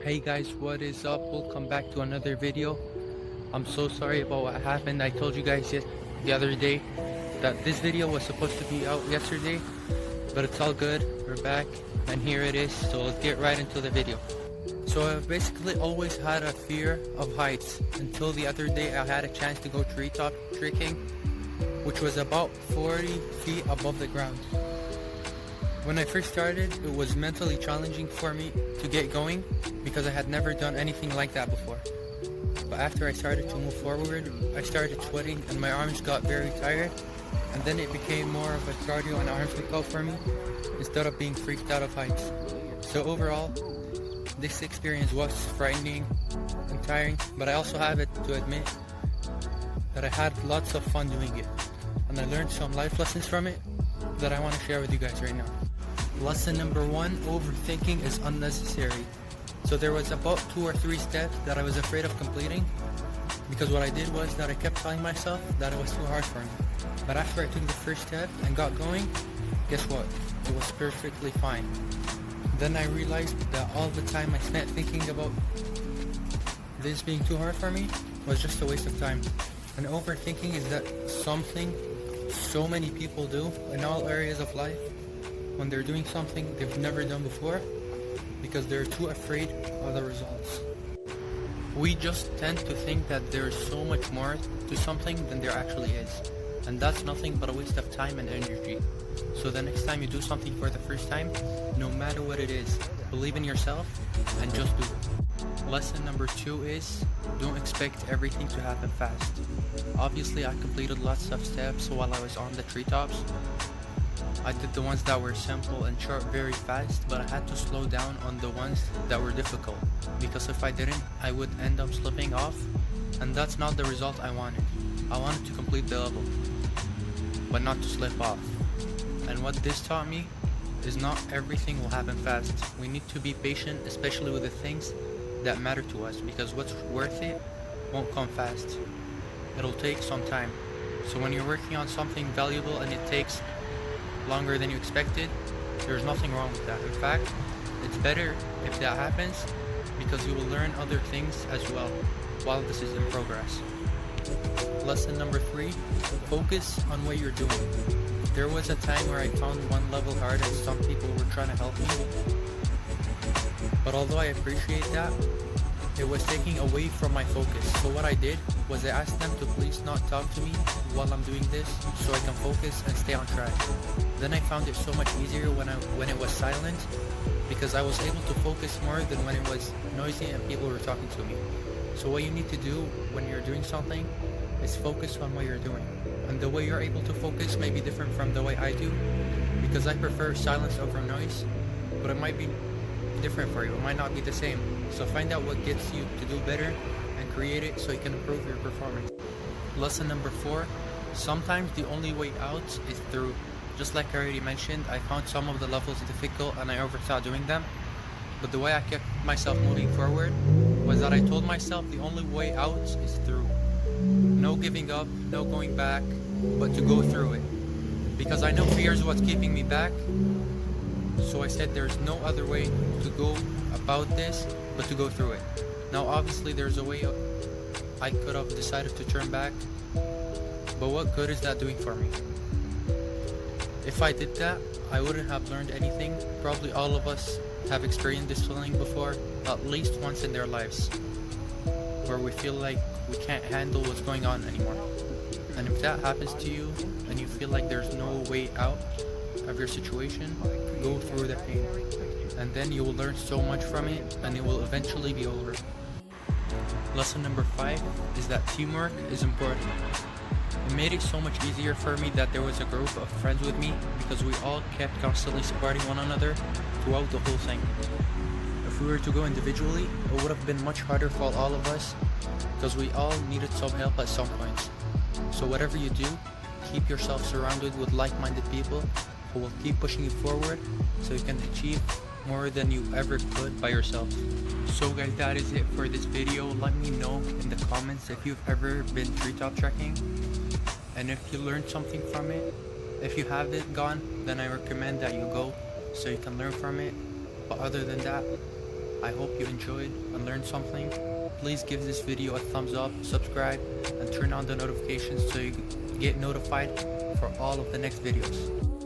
Hey guys, what is up? Welcome back to another video. I'm so sorry about what happened. I told you guys the other day that this video was supposed to be out yesterday, but it's all good. We're back and here it is. So let's get right into the video. So I've basically always had a fear of heights until the other day I had a chance to go treetop trekking, which was about 40 feet above the ground. When I first started, it was mentally challenging for me to get going because I had never done anything like that before. But after I started to move forward, I started sweating and my arms got very tired, and then it became more of a cardio and arms workout for me instead of being freaked out of heights. So overall, this experience was frightening and tiring, but I also have it to admit that I had lots of fun doing it, and I learned some life lessons from it that I want to share with you guys right now. Lesson number 1, overthinking is unnecessary. So there was about 2 or 3 steps that I was afraid of completing because what I did was that I kept telling myself that it was too hard for me. But after I took the first step and got going, guess what? It was perfectly fine. Then I realized that all the time I spent thinking about this being too hard for me was just a waste of time. And overthinking is that something so many people do in all areas of life when they're doing something they've never done before because they're too afraid of the results. We just tend to think that there's so much more to something than there actually is, and that's nothing but a waste of time and energy. So the next time you do something for the first time, no matter what it is, believe in yourself and just do it. Lesson number 2 is don't expect everything to happen fast. Obviously I completed lots of steps while I was on the treetops. I did the ones that were simple and short very fast, but I had to slow down on the ones that were difficult, because if I didn't, I would end up slipping off, and that's not the result I wanted. I wanted to complete the level, but not to slip off. And what this taught me is not everything will happen fast. We need to be patient, especially with the things that matter to us, because what's worth it won't come fast. It'll take some time. So when you're working on something valuable and it takes longer than you expected, there's nothing wrong with that. In fact, it's better if that happens because you will learn other things as well while this is in progress. Lesson number 3, focus on what you're doing. There was a time where I found one level hard and some people were trying to help me, but although I appreciate that, it was taking away from my focus. So what I did was I asked them to please not talk to me while I'm doing this so I can focus and stay on track. Then I found it so much easier when it was silent because I was able to focus more than when it was noisy and people were talking to me. So what you need to do when you're doing something is focus on what you're doing. And the way you're able to focus may be different from the way I do because I prefer silence over noise, but it might be different for you. It might not be the same. So find out what gets you to do better and create it so you can improve your performance. Lesson number 4, sometimes the only way out is through. Just like I already mentioned, I found some of the levels difficult and I overthought doing them. But the way I kept myself moving forward was that I told myself the only way out is through. No giving up, no going back, but to go through it. Because I know fear is what's keeping me back. So I said there's no other way to go about this but to go through it. Now obviously there's a way I could have decided to turn back, but what good is that doing for me? If I did that, I wouldn't have learned anything. Probably all of us have experienced this feeling before, at least once in their lives, where we feel like we can't handle what's going on anymore. And if that happens to you and you feel like there's no way out of your situation, go through the pain, and then you will learn so much from it and it will eventually be over. Lesson number 5 is that teamwork is important. It made it so much easier for me that there was a group of friends with me because we all kept constantly supporting one another throughout the whole thing. If we were to go individually, it would have been much harder for all of us because we all needed some help at some points. So whatever you do, keep yourself surrounded with like-minded people who will keep pushing you forward so you can achieve more than you ever could by yourself. So guys, that is it for this video. Let me know in the comments if you've ever been treetop trekking and if you learned something from it. If you haven't gone, then I recommend that you go so you can learn from it. But other than that, I hope you enjoyed and learned something. Please give this video a thumbs up, subscribe, and turn on the notifications so you get notified for all of the next videos.